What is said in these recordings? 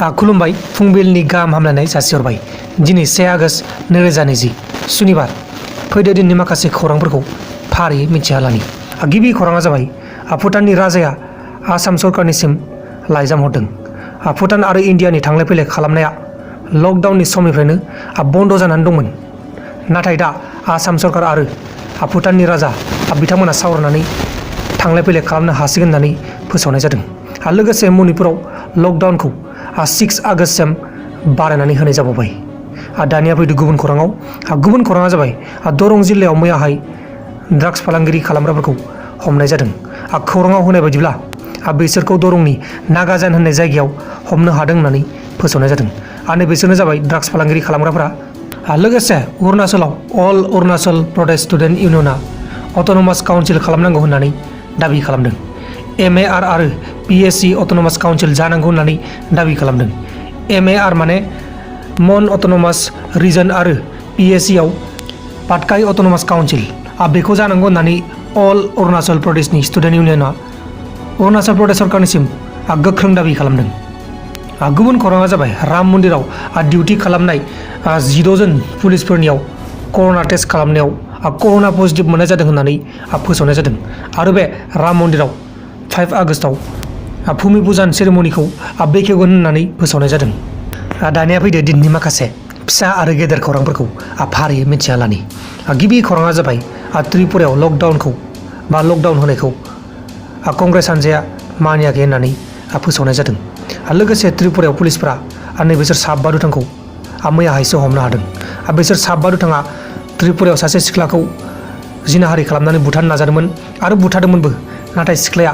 खुलुमबाय फुंबिलिनि गाहाम हामलायनाय जासिहरबाय। दिनै 1 आगस्ट 2020 सुनिबार। फैदो दिननि माखासे खौरांफोरखौ फारियै मिथिहालानि। गिबि खौराङा जाबाय भुटाननि राजाया आसाम सरकारनिसिम लाइजाम हरदों। भुटान आरो इन्डियानि थांलाय फैलाय खालामनाया लकडाउननि समनिफ्रायनो बन्द जानानै दंमोन। नाथाय दा आसाम सरकार आरो भुटाननि राजा बिथांमोना सावरायनानै थांलाय फैलाय खालामनो हासिगोन होननानै फोसावनाय जादों। लोगोसे मणिपुराव लकडाउनखौ 6 आगस्टसिम बारायनानै होनाय जाबावबाय। दानिया फैदो गुबुन खौराङाव। गुबुन खौराङा जाबाय दरं जिल्लायाव मैयाहाय ड्राग्स फालांगिरि खालामग्राफोरखौ हमनाय जादों। खौराङाव होनाय बायदिब्ला बिसोरखौ दरंनि नागाजान होननाय जायगायाव हमनो हादों होननानै फोसावनाय जादों। आरो बिसोरनो जाबाय ड्राग्स फालांगिरि खालामग्राफोरा। लोगोसे अरुणाचलाव अल अरुणाचल प्रदेश स्टुडेन्ट इउनियना अट'नमास काउन्सिल खालामनांगौ होननानै दाबि खालामदों। MAR आरो PSC अट'नमास काउन्सिल जानांगौ होननानै दाबि खालामदों। MAR माने मन अट'नमास रिजन आरो PSC आव पाटकाई अट'नमास काउन्सिल बेखौ जानांगौ होननानै अल अरुणाचल प्रदेशनि स्टुडेन्ट इउनियना अरुणाचल प्रदेश सरकारनिसिम गोख्रों दाबि खालामदों। गुबुन खौराङा जाबाय राम मन्दिराव डिउटि खालामनाय 16 जन पुलिसफोरनियाव कर'ना टेस्ट खालामनायाव कर'ना पजिटिभ मोननाय जादों होननानै फोसावनाय जादों। आरो बे राम मन्दिराव 5 आगस्टआव भुमि पुजान सेरेमनिखौ बेखेवगोन होननानै फोसावनाय जादों। दानिया फैदो दिननि माखासे फिसा आरो गेदेर खौरांफोरखौ फारियै मिथिहालानि। गिबि खौराङा जाबाय त्रिपुरायाव लकडाउन होनायखौ कंग्रेस हान्जाया मानियाखै होननानै फोसावनाय जादों। लोगोसे त्रिपुरायाव पुलिसफोरा नैबेसोर 7 दुथांखौ मैयाहायसो हमनो हादों। बिसोर 7 दुथाङा त्रिपुरायाव सासे सिख्लाखौ जिनाहारि खालामनानै बुथारनो नाजादोंमोन आरो बुथारदोंमोनबो। नाथाय सिख्लाया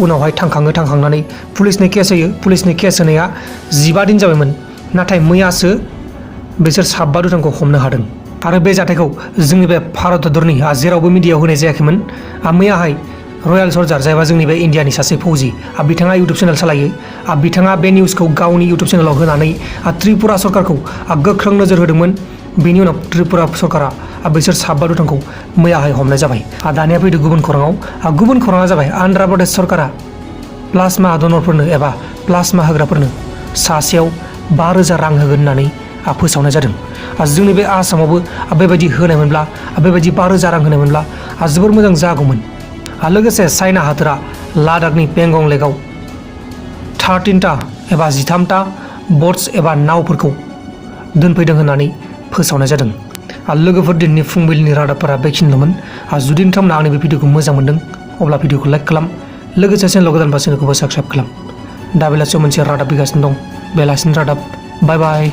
उनावहाय थांखांनानै पुलिसनि केस होयो। पुलिसनि केस होनाया 15 दिन जाबायमोन। नाथाय मैयासो बिसोर 7 दुथांखौ हमनो हादों। आरो बे जाथायखौ जोंनि बे भारत हादरनि जेरावबो मिडियायाव होनाय जायाखैमोन। मैयाहाय रयेल सर्जार जायबा जोंनि बे इन्डियानि सासे फौजि बिथाङा इउटुब चेनेल सालायो। बिथाङा बे निउसखौ गावनि इउटुब चेनेलाव होनानै त्रिपुरा सरकारखौ गोख्रों नोजोर होदोंमोन। बेनि उनाव त्रिपुरा सरकारा बिसोर 7 दुथांखौ मैयाहाय हमनाय जाबाय। दानिया फैदो गुबुन खौराङाव। गुबुन खौराङा जाबाय आन्ध्र प्रदेश सरकारा प्लाज्मा डनरफोरनो एबा प्लाज्मा होग्राफोरनो सासेयाव 5,000 रां होगोन होननानै फोसावनाय जादों। जोंनि बे आसामावबो बेबायदि होनायमोनब्ला बेबायदि 5,000 रां होनायमोनब्ला जोबोर मोजां जागौमोन। लोगोसे चाइना हादोरा लादाखनि पेंगं लेकआव 13टा एबा 13टा बट्स एबा नावफोरखौ दोनफैदों होननानै फोसावनाय जादों। लोगोफोर दिनैनि फुंबिलिनि रादाबफोरा बेखिनिल'मोन। जुदि नोंथांमोना आंनि बे भिडिअखौ मोजां मोनदों अब्ला भिडिअखौ लाइक खालाम। लोगोसे चेनेलाव गोदानबा चेनेलखौबो साबस्क्राइब खालाम। दा बेलासियाव मोनसे रादाब फैगासिनो दं। बेलासिनि रादाब। बाय बाय।